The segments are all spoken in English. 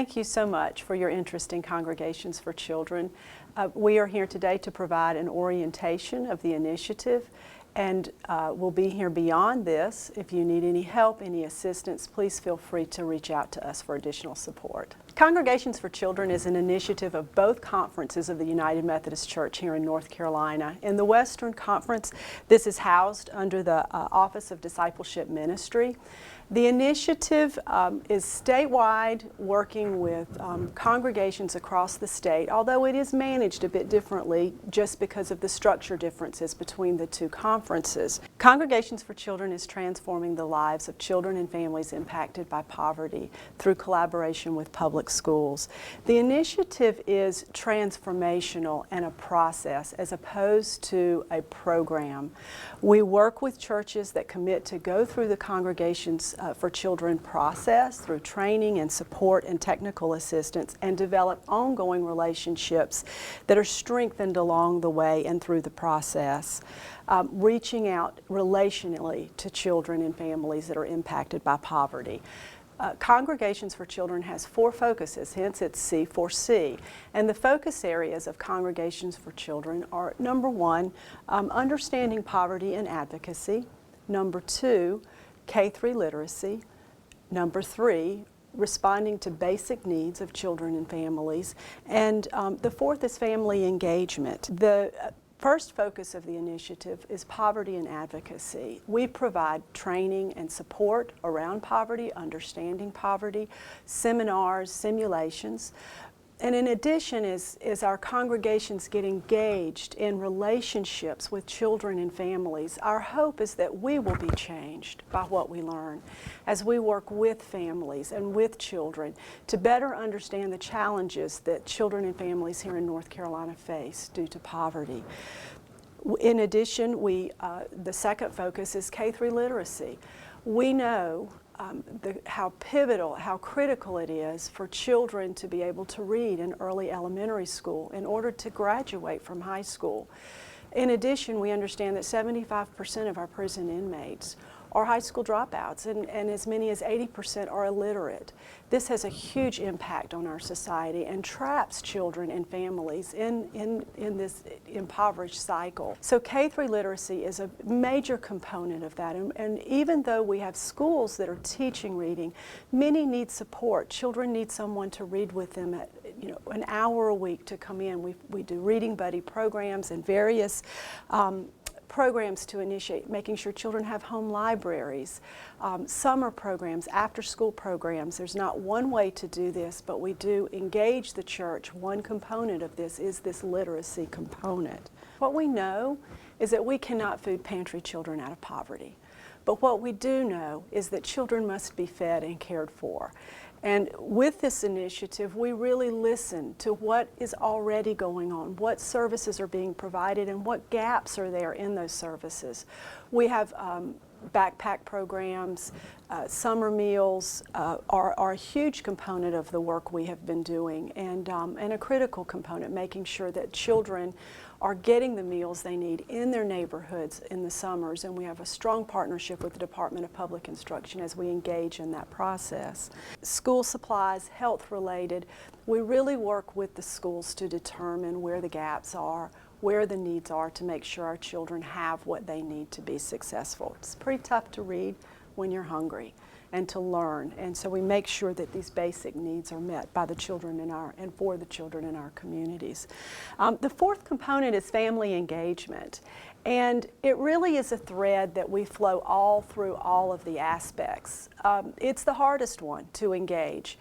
thank you so much for your interest in Congregations for Children. We are here today to provide an orientation of the initiative, and we'll be here beyond this. If you need any help, any assistance, please feel free to reach out to us for additional support. Congregations for Children is an initiative of both conferences of the United Methodist Church here in North Carolina. In the Western Conference, this is housed under the Office of Discipleship Ministry. The initiative is statewide, working with congregations across the state, although it is managed a bit differently just because of the structure differences between the two conferences. Congregations for Children is transforming the lives of children and families impacted by poverty through collaboration with public schools. The initiative is transformational and a process as opposed to a program. We work with churches that commit to go through the Congregations for Children process through training and support and technical assistance, and develop ongoing relationships that are strengthened along the way and through the process, reaching out relationally to children and families that are impacted by poverty. Congregations for Children has 4 focuses, hence it's C4C. And the focus areas of Congregations for Children are, number 1, understanding poverty and advocacy. Number 2, K-3 literacy. Number 3, responding to basic needs of children and families. And the 4th is family engagement. The first focus of the initiative is poverty and advocacy. We provide training and support around poverty, understanding poverty, seminars, simulations. And in addition is our congregations get engaged in relationships with children and families. Our hope is that we will be changed by what we learn as we work with families and with children to better understand the challenges that children and families here in North Carolina face due to poverty. In addition, the second focus is K-3 literacy. We know how pivotal, how critical it is for children to be able to read in early elementary school in order to graduate from high school. In addition, we understand that 75% of our prison inmates are high school dropouts, and as many as 80% are illiterate. This has a huge impact on our society and traps children and families in this impoverished cycle. So K-3 literacy is a major component of that, and even though we have schools that are teaching reading, many need support. Children need someone to read with them at an hour a week to come in. We do reading buddy programs and various programs to initiate, making sure children have home libraries, summer programs, after-school programs. There's not one way to do this, but we do engage the church. One component of this is this literacy component. What we know is that we cannot food pantry children out of poverty, but what we do know is that children must be fed and cared for. And with this initiative, we really listen to what is already going on, what services are being provided, and what gaps are there in those services. We have backpack programs, summer meals are a huge component of the work we have been doing, and a critical component, making sure that children are getting the meals they need in their neighborhoods in the summers, and we have a strong partnership with the Department of Public Instruction as we engage in that process. School supplies, health related, we really work with the schools to determine where the gaps are, where the needs are, to make sure our children have what they need to be successful. It's pretty tough to read when you're hungry and to learn, and so we make sure that these basic needs are met by the children and for the children in our communities. The 4th component is family engagement, and it really is a thread that we flow all through all of the aspects. It's the hardest one to engage,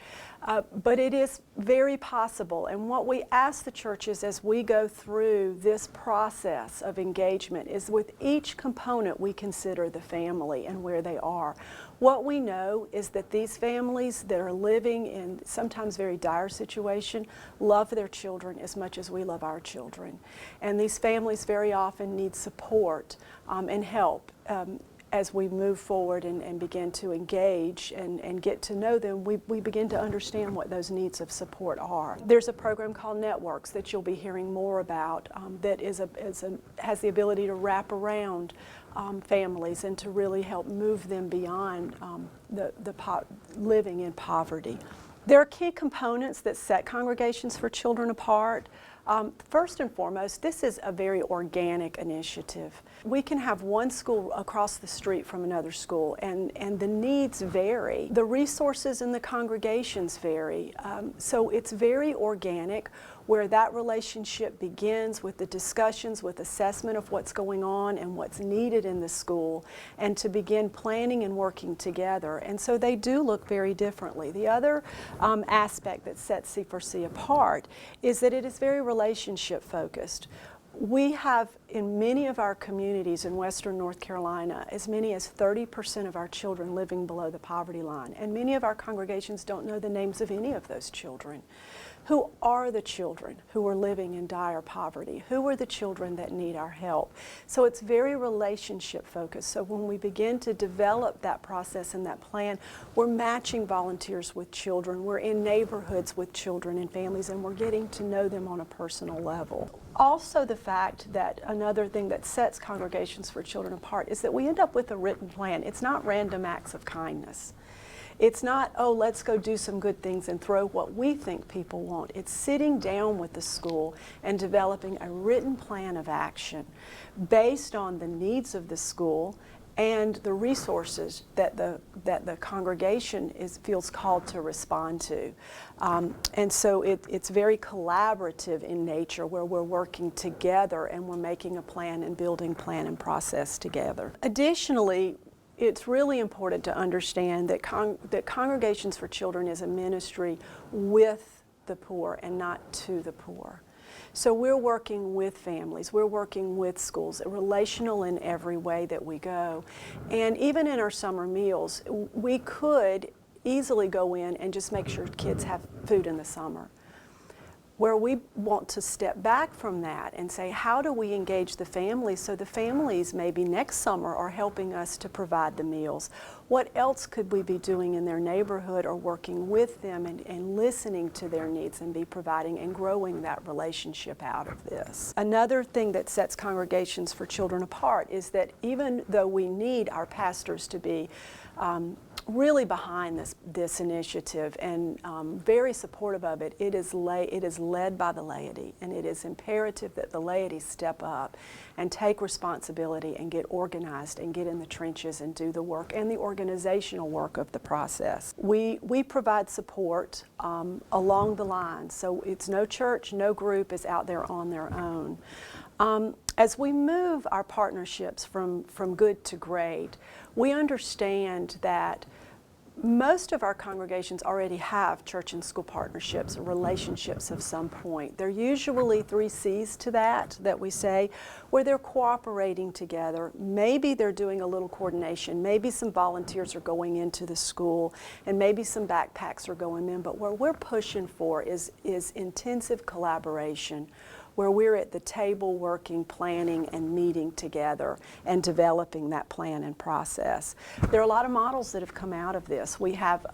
but it is very possible, and what we ask the churches as we go through this process of engagement is with each component we consider the family and where they are. What we know is that these families that are living in sometimes very dire situation love their children as much as we love our children. And these families very often need support and help as we move forward and begin to engage and get to know them. We begin to understand what those needs of support are. There's a program called Networks that you'll be hearing more about that has the ability to wrap around families and to really help move them beyond living in poverty. There are key components that set Congregations for Children apart. First and foremost, this is a very organic initiative. We can have one school across the street from another school, and the needs vary. The resources in the congregations vary. So it's very organic, where that relationship begins with the discussions, with assessment of what's going on and what's needed in the school, and to begin planning and working together. And so they do look very differently. The other aspect that sets C4C apart is that it is very relationship focused. We have, in many of our communities in Western North Carolina, as many as 30% of our children living below the poverty line. And many of our congregations don't know the names of any of those children. Who are the children who are living in dire poverty? Who are the children that need our help? So it's very relationship focused. So when we begin to develop that process and that plan, we're matching volunteers with children. We're in neighborhoods with children and families, and we're getting to know them on a personal level. Also, the fact that another thing that sets Congregations for Children apart is that we end up with a written plan. It's not random acts of kindness. It's not, oh, let's go do some good things and throw what we think people want. It's sitting down with the school and developing a written plan of action based on the needs of the school and the resources that the congregation feels called to respond to. And so it's very collaborative in nature, where we're working together and we're making a plan and building plan and process together. Additionally, it's really important to understand that Congregations for Children is a ministry with the poor and not to the poor. So we're working with families, we're working with schools, relational in every way that we go. And even in our summer meals, we could easily go in and just make sure kids have food in the summer. Where we want to step back from that and say, how do we engage the families so the families maybe next summer are helping us to provide the meals? What else could we be doing in their neighborhood or working with them and listening to their needs and be providing and growing that relationship out of this? Another thing that sets Congregations for Children apart is that even though we need our pastors to be really behind this initiative and very supportive of it, it is led by the laity, and it is imperative that the laity step up and take responsibility and get organized and get in the trenches and do the work and the organizational work of the process. We provide support along the line, so it's no church, no group is out there on their own. As we move our partnerships from good to great, we understand that most of our congregations already have church and school partnerships or relationships of some point. There are usually 3 C's to that we say, where they're cooperating together. Maybe they're doing a little coordination. Maybe some volunteers are going into the school, and maybe some backpacks are going in. But what we're pushing for is intensive collaboration, where we're at the table working, planning, and meeting together and developing that plan and process. There are a lot of models that have come out of this. We have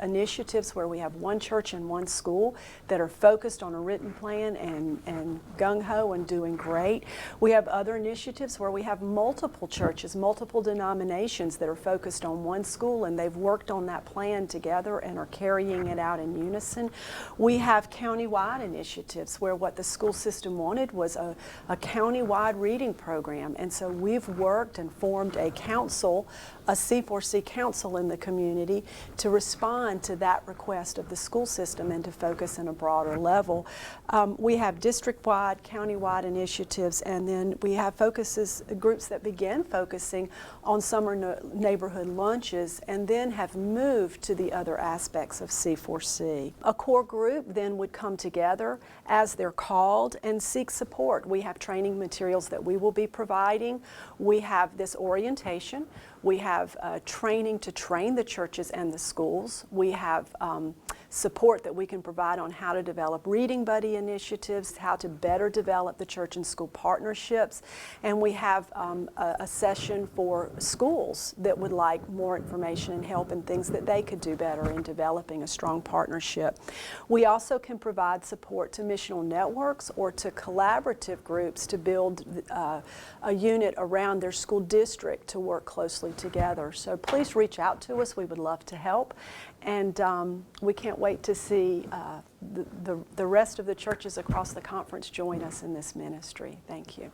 initiatives where we have one church and one school that are focused on a written plan and gung-ho and doing great. We have other initiatives where we have multiple churches, multiple denominations that are focused on one school, and they've worked on that plan together and are carrying it out in unison. We have county-wide initiatives where what the school system wanted was a county-wide reading program, and so we've worked and formed a council, a C4C council in the community, to respond to that request of the school system and to focus on a broader level. We have district-wide, county-wide initiatives, and then we have groups that begin focusing on summer neighborhood lunches and then have moved to the other aspects of C4C. A core group then would come together as they're called and seek support. We have training materials that we will be providing. We have this orientation. We have training to train the churches and the schools. We have support that we can provide on how to develop reading buddy initiatives, how to better develop the church and school partnerships, and we have a session for schools that would like more information and help and things that they could do better in developing a strong partnership. We also can provide support to missional networks or to collaborative groups to build a unit around their school district to work closely together. So please reach out to us. We would love to help. And we can't wait to see the rest of the churches across the conference join us in this ministry. Thank you.